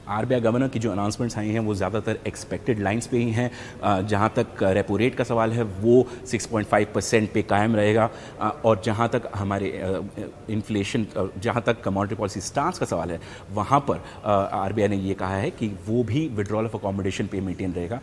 RBI governor की जो announcements आई हैं वो ज़्यादातर एक्सपेक्टेड लाइंस पे ही हैं। जहाँ तक रेपो रेट का सवाल है वो 6.5% पे कायम रहेगा, और जहाँ तक हमारे इन्फ्लेशन, जहाँ तक कमोडिटी पॉलिसी स्टांस का सवाल है वहाँ पर आरबीआई ने ये कहा है कि वो भी विड्रॉल ऑफ अकोमोडेशन पे मेंटेन रहेगा।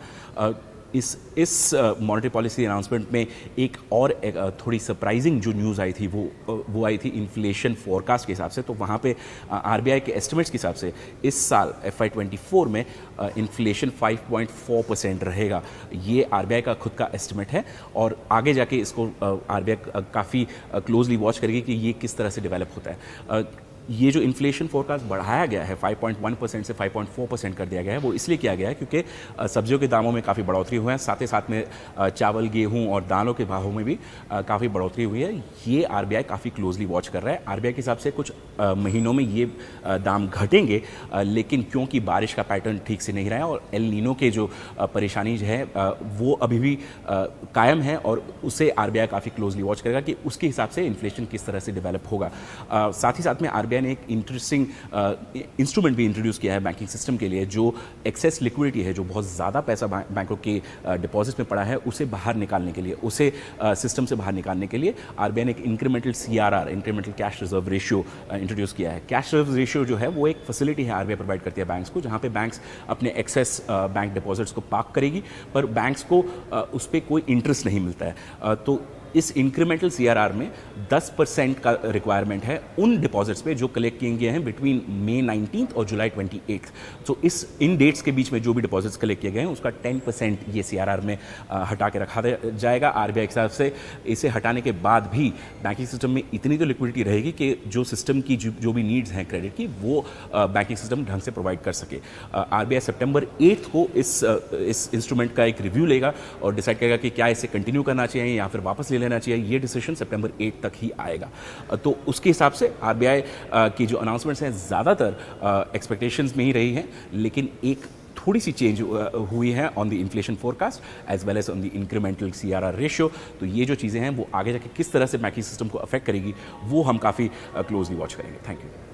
इस मॉनेटरी पॉलिसी अनाउंसमेंट में एक और थोड़ी सरप्राइजिंग जो न्यूज़ आई थी वो आई थी इन्फ्लेशन फोरकास्ट के हिसाब से। तो वहाँ पे आरबीआई के एस्टिमेट्स के हिसाब से इस साल FY24 में इन्फ्लेशन 5.4% रहेगा। ये आरबीआई का खुद का एस्टिमेट है, और आगे जाके इसको आरबीआई काफ़ी क्लोजली वॉच करेगी कि ये किस तरह से डेवलप होता है। ये जो इन्फ्लेशन फोरकास्ट बढ़ाया गया है 5.1% से 5.4% कर दिया गया है, वो इसलिए किया गया है क्योंकि सब्जियों के दामों में काफ़ी बढ़ोतरी हुआ है, साथ ही साथ में चावल, गेहूं और दालों के भावों में भी काफ़ी बढ़ोतरी हुई है। ये आरबीआई काफ़ी क्लोजली वॉच कर रहा है। आरबीआई के हिसाब से कुछ महीनों में ये दाम घटेंगे, लेकिन क्योंकि बारिश का पैटर्न ठीक से नहीं रहा है और एल नीनो के जो परेशानी है वो अभी भी कायम है, और उसे आरबीआई काफ़ी क्लोजली वॉच करेगा कि उसके हिसाब से इन्फ्लेशन किस तरह से डेवलप होगा। साथ ही साथ में आरबीआई ने एक इंटरेस्टिंग इंस्ट्रूमेंट भी इंट्रोड्यूस किया है बैंकिंग सिस्टम के लिए, जो एक्सेस लिक्विडिटी है, जो बहुत ज़्यादा पैसा बैंकों के डिपॉजिट में पड़ा है, उसे बाहर निकालने के लिए, उसे सिस्टम से बाहर निकालने के लिए आरबीआई ने एक incremental CRR, incremental cash reserve ratio introduce किया है। कैश रिजर्व रेशियो जो है वो एक फैसिलिटी है आरबीआई प्रोवाइड करती है बैंक्स को, जहाँ पे बैंक्स अपने एक्सेस बैंक डिपॉजिट्स को पार्क करेगी, पर बैंक्स को उस पर कोई इंटरेस्ट नहीं मिलता है। तो इस इंक्रीमेंटल CRR में 10% का रिक्वायरमेंट है उन डिपॉजिट्स पे जो कलेक्ट किए गए हैं बिटवीन May 19 और July 28। तो इन डेट्स के बीच में जो भी डिपॉजिट्स कलेक्ट किए गए हैं उसका 10% ये CRR में हटा के रखा जाएगा। आरबीआई के हिसाब से इसे हटाने के बाद भी बैंकिंग सिस्टम में इतनी तो लिक्विडिटी रहेगी कि जो सिस्टम की जो भी नीड्स हैं क्रेडिट की, वो बैंकिंग सिस्टम ढंग से प्रोवाइड कर सके। आरबीआई सितंबर 8 को इस इंस्ट्रूमेंट का एक रिव्यू लेगा और डिसाइड करेगा कि क्या इसे कंटिन्यू करना चाहिए या फिर वापस लेना चाहिए। ये डिसीजन सितंबर 8 तक ही आएगा। तो उसके हिसाब से आरबीआई की जो अनाउंसमेंट्स हैं ज़्यादातर एक्सपेक्टेशंस में ही रही हैं, लेकिन एक थोड़ी सी चेंज हुई है on the inflation forecast as well as on the incremental CRR ratio. तो ये जो चीज़ें हैं वो आगे जाके किस तरह से बैंकिंग सिस्टम को अफेक्ट करेगी वो हम काफ़ी क्लोजली वॉच करेंगे। Thank you.